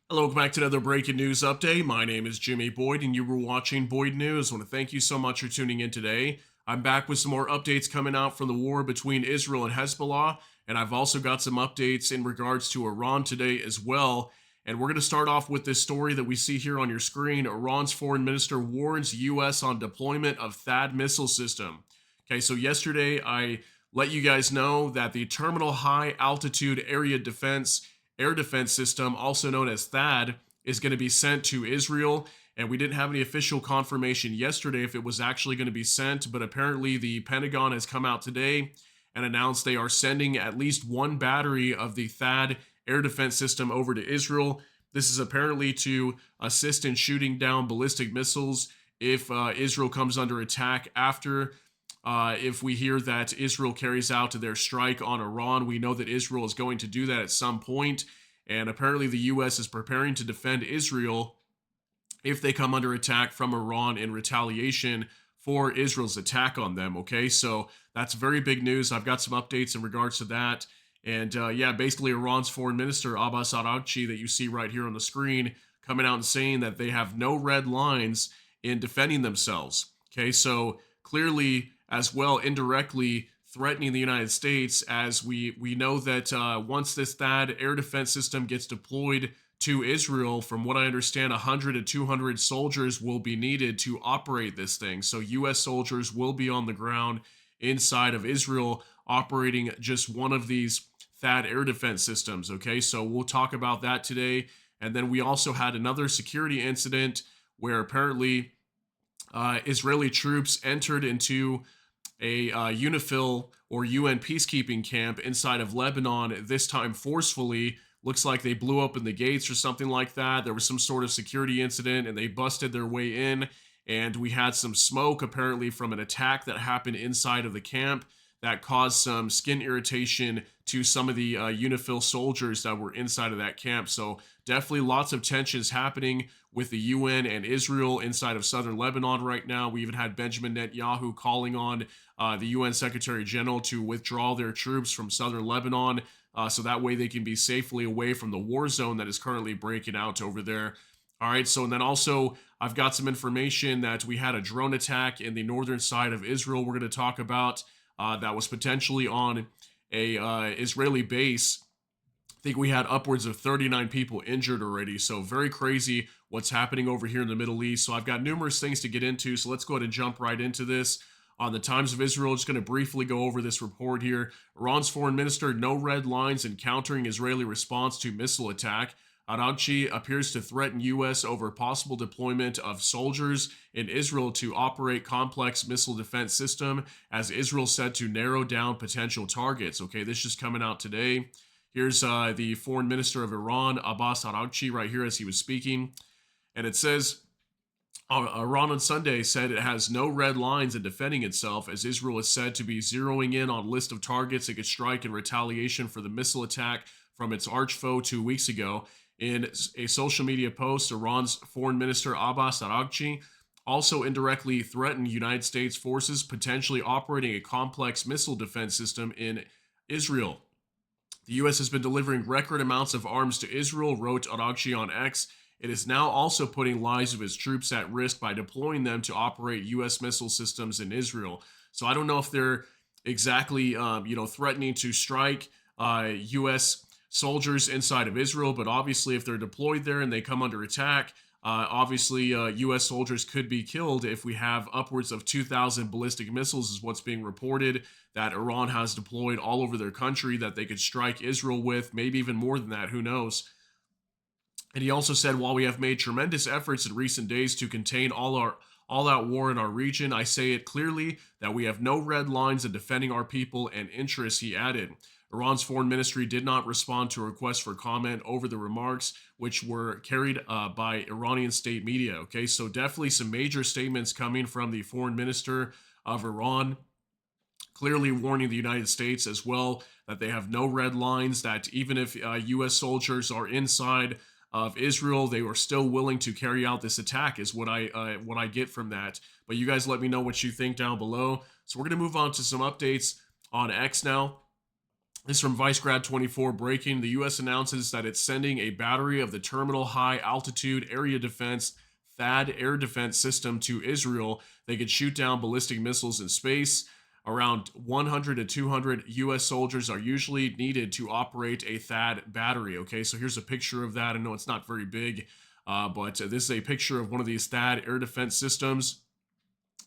Hello, welcome back to another breaking news update. My name is Jimmy Boyd, and you were watching Boyd News. I want to thank you so much for tuning in today. I'm back with some more updates coming out from the war between Israel and Hezbollah, and I've also got some updates in regards to Iran today as well. And we're going to start off with this story that we see here on your screen. Iran's foreign minister warns U.S. on deployment of THAAD missile system. Okay, so yesterday I let you guys know that the Terminal High Altitude Area Defense air defense system, also known as THAAD, is going to be sent to Israel. And we didn't have any official confirmation yesterday if it was actually going to be sent, but apparently the Pentagon has come out today and announced they are sending at least one battery of the THAAD air defense system over to Israel. This is apparently to assist in shooting down ballistic missiles if Israel comes under attack after if we hear that Israel carries out their strike on Iran. We know that Israel is going to do that at some point, and apparently the U.S. is preparing to defend Israel if they come under attack from Iran in retaliation for Israel's attack on them. Okay, so that's very big news. I've got some updates in regards to that. And yeah, basically Iran's foreign minister, Abbas Araghchi, that you see right here on the screen, coming out and saying that they have no red lines in defending themselves. Okay, so clearly, as well, indirectly threatening the United States, as we know that once this THAAD air defense system gets deployed to Israel, from what I understand, 100 to 200 soldiers will be needed to operate this thing. So U.S. soldiers will be on the ground inside of Israel operating just one of these THAAD air defense systems. Okay, so we'll talk about that today. And then we also had another security incident where apparently Israeli troops entered into a Unifil or UN peacekeeping camp inside of Lebanon, this time forcefully. Looks like they blew open the gates or something like that. There was some sort of security incident and they busted their way in. And we had some smoke apparently from an attack that happened inside of the camp that caused some skin irritation to some of the Unifil soldiers that were inside of that camp. So definitely lots of tensions happening with the UN and Israel inside of southern Lebanon right now. We even had Benjamin Netanyahu calling on the UN Secretary General to withdraw their troops from southern Lebanon so that way they can be safely away from the war zone that is currently breaking out over there. All right, so and then also I've got some information that we had a drone attack in the northern side of Israel we're going to talk about that was potentially on a Israeli base. I think we had upwards of 39 people injured already. So very crazy what's happening over here in the Middle East. So I've got numerous things to get into. So let's go ahead and jump right into this. On the Times of Israel, just going to briefly go over this report here. Iran's foreign minister, no red lines in countering Israeli response to missile attack. Araghchi appears to threaten U.S. over possible deployment of soldiers in Israel to operate complex missile defense system, as Israel said to narrow down potential targets. Okay, this is coming out today. Here's the foreign minister of Iran, Abbas Araghchi, right here as he was speaking. And it says, Iran on Sunday said it has no red lines in defending itself, as Israel is said to be zeroing in on a list of targets it could strike in retaliation for the missile attack from its arch foe 2 weeks ago. In a social media post, Iran's foreign minister Abbas Araghchi also indirectly threatened United States forces potentially operating a complex missile defense system in Israel. The U.S. has been delivering record amounts of arms to Israel, wrote Araghchi on X. It is now also putting lives of its troops at risk by deploying them to operate U.S. missile systems in Israel. So I don't know if they're exactly, threatening to strike U.S. soldiers inside of Israel, but obviously if they're deployed there and they come under attack, obviously U.S. soldiers could be killed if we have upwards of 2,000 ballistic missiles is what's being reported that Iran has deployed all over their country that they could strike Israel with, maybe even more than that, who knows. And he also said, while we have made tremendous efforts in recent days to contain all-out war in our region, I say it clearly that we have no red lines in defending our people and interests, he added. Iran's foreign ministry did not respond to a request for comment over the remarks, which were carried by Iranian state media. Okay, so definitely some major statements coming from the foreign minister of Iran, clearly warning the United States as well that they have no red lines, that even if U.S. soldiers are inside of Israel, they were still willing to carry out this attack, is what I get from that. But you guys let me know what you think down below. So we're going to move on to some updates on X now. This is from Vice Grad 24 breaking. The U.S. announces that it's sending a battery of the Terminal High Altitude Area Defense THAAD air defense system to Israel. They could shoot down ballistic missiles in space. Around 100 to 200 U.S. soldiers are usually needed to operate a THAAD battery. Okay, so here's a picture of that. I know it's not very big, but this is a picture of one of these THAAD air defense systems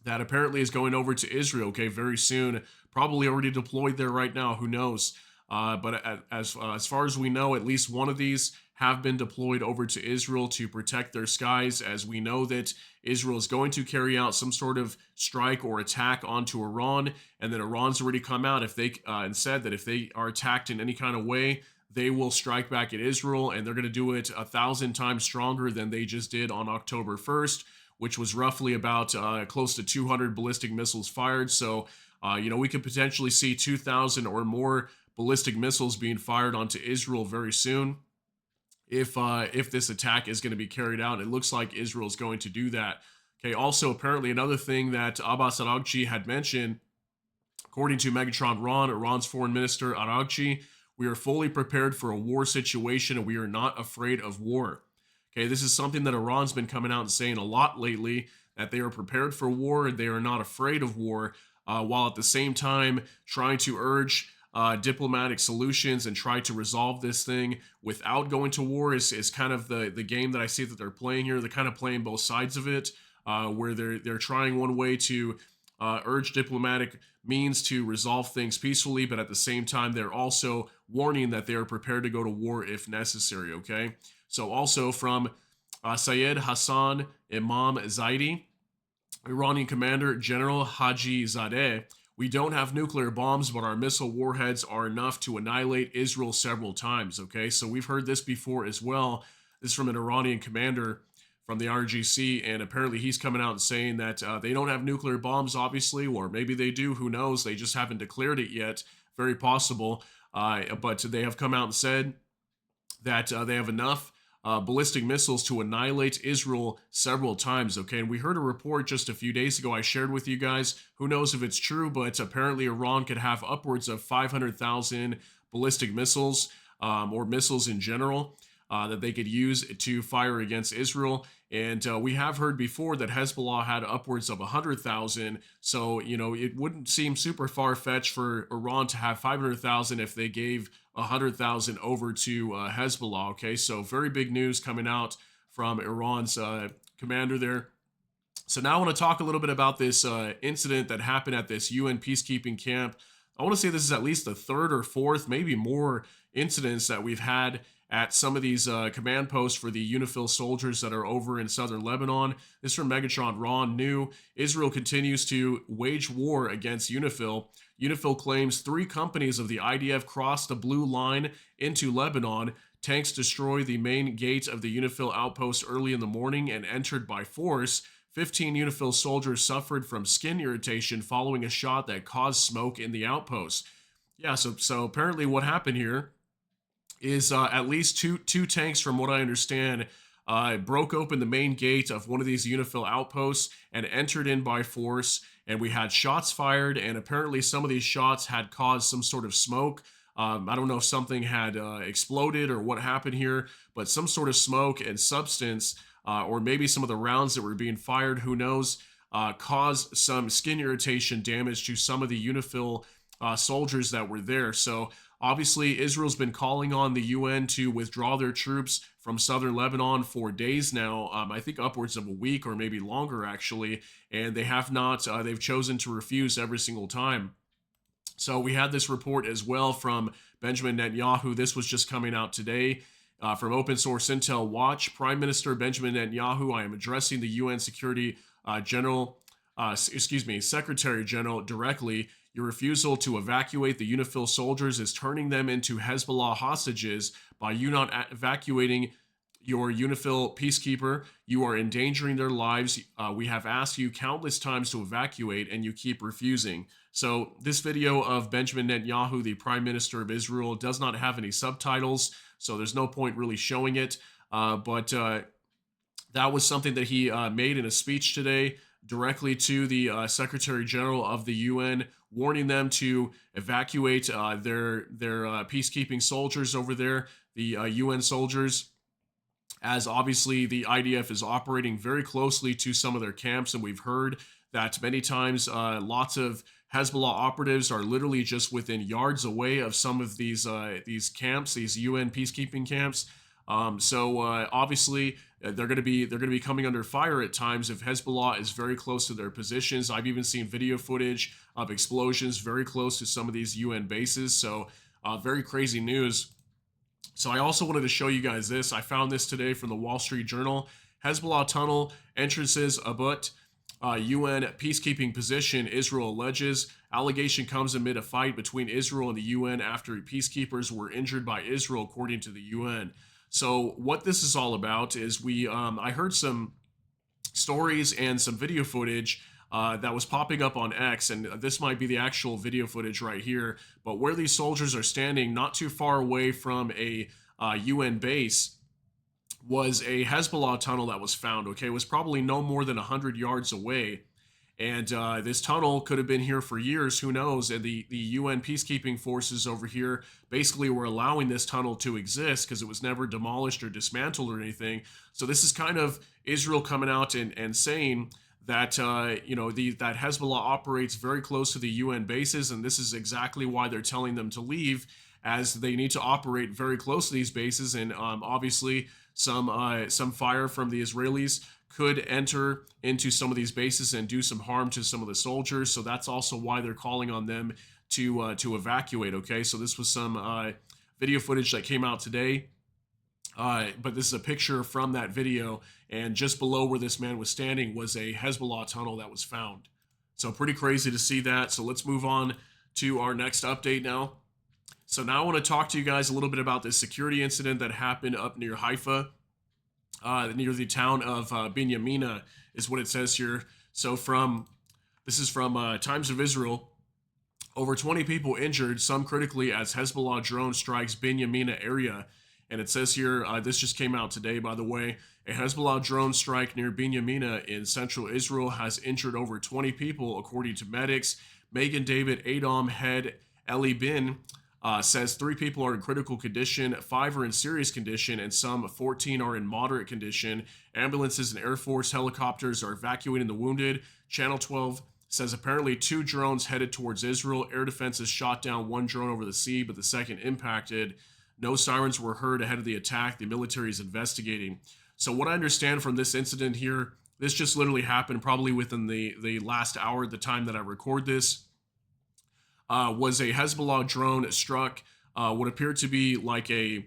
that apparently is going over to Israel, okay, very soon. Probably already deployed there right now. Who knows? But as far as we know, at least one of these have been deployed over to Israel to protect their skies, as we know that Israel is going to carry out some sort of strike or attack onto Iran, and then Iran's already come out if they and said that if they are attacked in any kind of way, they will strike back at Israel, and they're going to do it 1,000 times stronger than they just did on October 1st, which was roughly about close to 200 ballistic missiles fired. So, we could potentially see 2,000 or more ballistic missiles being fired onto Israel very soon if this attack is going to be carried out. It looks like Israel is going to do that. Okay, also, apparently another thing that Abbas Araghchi had mentioned, according to Megatron Ron, Iran's foreign minister Araghchi, we are fully prepared for a war situation and we are not afraid of war. Okay, this is something that Iran's been coming out and saying a lot lately, that they are prepared for war and they are not afraid of war, while at the same time trying to urge diplomatic solutions and try to resolve this thing without going to war is kind of the game that I see that they're playing here. They're kind of playing both sides of it, where they're trying one way to urge diplomatic means to resolve things peacefully, but at the same time they're also warning that they are prepared to go to war if necessary. Okay, so also from Sayed Hassan Imam Zaidi, Iranian Commander General Haji Zadeh, we don't have nuclear bombs, but our missile warheads are enough to annihilate Israel several times. Okay, so we've heard this before as well. This is from an Iranian commander from the RGC, and apparently he's coming out and saying that they don't have nuclear bombs, obviously, or maybe they do, who knows, they just haven't declared it yet, very possible, but they have come out and said that they have enough ballistic missiles to annihilate Israel several times, okay? And we heard a report just a few days ago I shared with you guys. Who knows if it's true, but apparently Iran could have upwards of 500,000 ballistic missiles, or missiles in general, that they could use to fire against Israel. And we have heard before that Hezbollah had upwards of 100,000. So, it wouldn't seem super far-fetched for Iran to have 500,000 if they gave 100,000 over to Hezbollah. Okay, so very big news coming out from Iran's commander there. So now I want to talk a little bit about this incident that happened at this UN peacekeeping camp. I want to say this is at least the third or fourth, maybe more incidents that we've had at some of these command posts for the Unifil soldiers that are over in southern Lebanon. This is from Megatron Ron New. Israel continues to wage war against Unifil. Unifil claims 3 companies of the IDF crossed the blue line into Lebanon. Tanks destroyed the main gate of the Unifil outpost early in the morning and entered by force. 15 Unifil soldiers suffered from skin irritation following a shot that caused smoke in the outpost. Yeah, so apparently what happened here is at least two tanks, from what I understand, broke open the main gate of one of these Unifil outposts and entered in by force. And we had shots fired, and apparently some of these shots had caused some sort of smoke. I don't know if something had exploded or what happened here, but some sort of smoke and substance, or maybe some of the rounds that were being fired, who knows, caused some skin irritation damage to some of the Unifil soldiers that were there. So obviously, Israel's been calling on the UN to withdraw their troops from southern Lebanon for days now. I think upwards of a week or maybe longer, actually. And they have not. They've chosen to refuse every single time. So we had this report as well from Benjamin Netanyahu. This was just coming out today from Open Source Intel Watch. Prime Minister Benjamin Netanyahu, I am addressing the UN Secretary General directly. Your refusal to evacuate the Unifil soldiers is turning them into Hezbollah hostages. By you not evacuating your Unifil peacekeeper, you are endangering their lives. We have asked you countless times to evacuate, and you keep refusing. So this video of Benjamin Netanyahu, the Prime Minister of Israel, does not have any subtitles, so there's no point really showing it. But that was something that he made in a speech today, directly to the Secretary General of the UN, warning them to evacuate their peacekeeping soldiers over there, the UN soldiers, as obviously the IDF is operating very closely to some of their camps. And we've heard that many times lots of Hezbollah operatives are literally just within yards away of some of these camps, these UN peacekeeping camps. Obviously they're going to be coming under fire at times if Hezbollah is very close to their positions. I've even seen video footage of explosions very close to some of these UN bases. So very crazy news. So I also wanted to show you guys this. I found this today from the Wall Street Journal. Hezbollah Tunnel entrances abut UN peacekeeping position, Israel alleges. Allegation comes amid a fight between Israel and the UN after peacekeepers were injured by Israel, according to the UN. So what this is all about is I heard some stories and some video footage that was popping up on X, and this might be the actual video footage right here, but where these soldiers are standing not too far away from a UN base was a Hezbollah tunnel that was found. Okay, it was probably no more than 100 yards away, and this tunnel could have been here for years, who knows. And the UN peacekeeping forces over here basically were allowing this tunnel to exist because it was never demolished or dismantled or anything. So this is kind of Israel coming out and saying that that Hezbollah operates very close to the UN bases, and this is exactly why they're telling them to leave, as they need to operate very close to these bases. And obviously some fire from the Israelis could enter into some of these bases and do some harm to some of the soldiers. So that's also why they're calling on them to evacuate. Okay, so this was some video footage that came out today. But this is a picture from that video, and just below where this man was standing was a Hezbollah tunnel that was found. So pretty crazy to see that. So let's move on to our next update now. So now I want to talk to you guys a little bit about this security incident that happened up near Haifa, near the town of Binyamina, is what it says here. So this is from Times of Israel. Over 20 people injured, some critically, as Hezbollah drone strikes Binyamina area. And it says here, this just came out today, by the way, a Hezbollah drone strike near Binyamina in central Israel has injured over 20 people, according to medics. Megan David Adam head Eli Bin says 3 people are in critical condition, 5 are in serious condition, and some 14 are in moderate condition. Ambulances and Air Force helicopters are evacuating the wounded. Channel 12 says apparently 2 drones headed towards Israel. Air defenses shot down 1 drone over the sea, but the second impacted. No sirens were heard ahead of the attack. The military is investigating. So what I understand from this incident here, this just literally happened probably within the last hour at the time that I record this, was a Hezbollah drone struck what appeared to be like a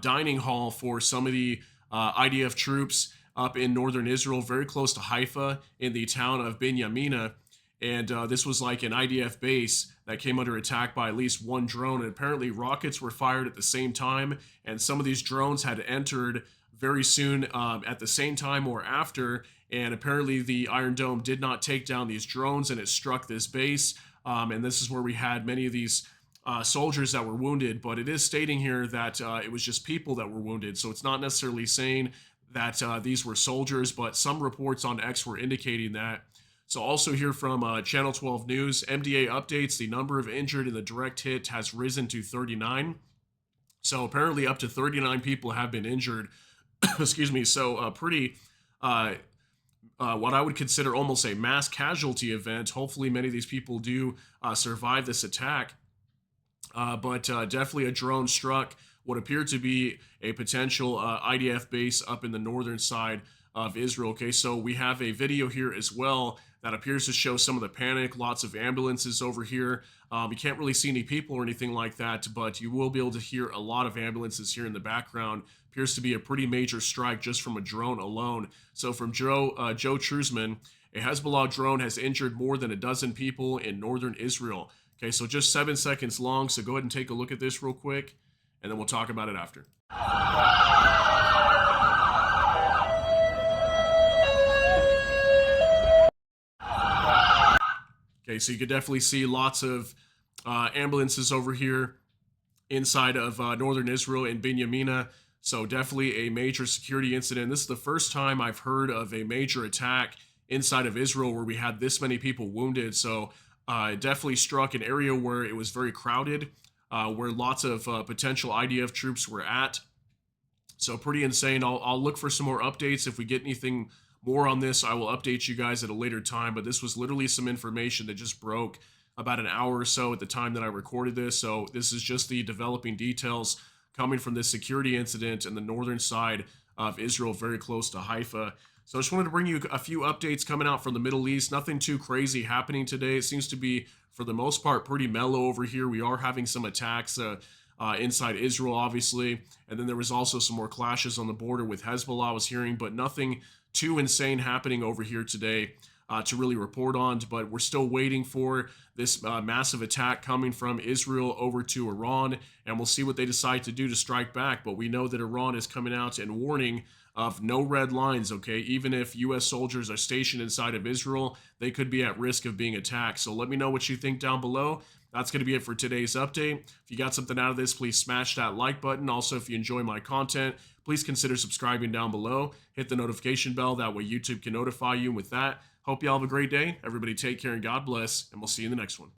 dining hall for some of the IDF troops up in northern Israel, very close to Haifa, in the town of Binyamina. And this was like an IDF base that came under attack by at least 1 drone. And apparently rockets were fired at the same time. And some of these drones had entered very soon at the same time or after. And apparently the Iron Dome did not take down these drones, and it struck this base. And this is where we had many of these soldiers that were wounded. But it is stating here that it was just people that were wounded. So it's not necessarily saying that these were soldiers, but some reports on X were indicating that. So also here from Channel 12 News, MDA updates, the number of injured in the direct hit has risen to 39. So apparently up to 39 people have been injured. Excuse me. So pretty, what I would consider almost a mass casualty event. Hopefully many of these people do survive this attack. But definitely a drone struck what appeared to be a potential IDF base up in the northern side of Israel. Okay, so we have a video here as well that appears to show some of the panic, lots of ambulances over here. You can't really see any people or anything like that, but you will be able to hear a lot of ambulances here in the background. Appears to be a pretty major strike just from a drone alone. So from Joe Trusman, a Hezbollah drone has injured more than a dozen people in northern Israel. Okay, so just 7 seconds long, so go ahead and take a look at this real quick, and then we'll talk about it after. Okay, so you could definitely see lots of ambulances over here inside of northern Israel in Binyamina. So definitely a major security incident. This is the first time I've heard of a major attack inside of Israel where we had this many people wounded. So It definitely struck an area where it was very crowded, where lots of potential IDF troops were at. So pretty insane. I'll look for some more updates. If we get anything more on this, I will update you guys at a later time. But this was literally some information that just broke about an hour or so at the time that I recorded this. So this is just the developing details coming from this security incident in the northern side of Israel, very close to Haifa. So I just wanted to bring you a few updates coming out from the Middle East. Nothing too crazy happening today. It seems to be, for the most part, pretty mellow over here. We are having some attacks inside Israel, obviously. And then there was also some more clashes on the border with Hezbollah, I was hearing, but nothing too insane happening over here today to really report on. But we're still waiting for this massive attack coming from Israel over to Iran, and we'll see what they decide to do to strike back. But we know that Iran is coming out and warning of no red lines, okay? Even if U.S. soldiers are stationed inside of Israel, they could be at risk of being attacked. So let me know what you think down below. That's going to be it for today's update. If you got something out of this, please smash that like button. Also, if you enjoy my content, please consider subscribing down below. Hit the notification bell. That way YouTube can notify you. And with that, hope you all have a great day. Everybody take care and God bless, and we'll see you in the next one.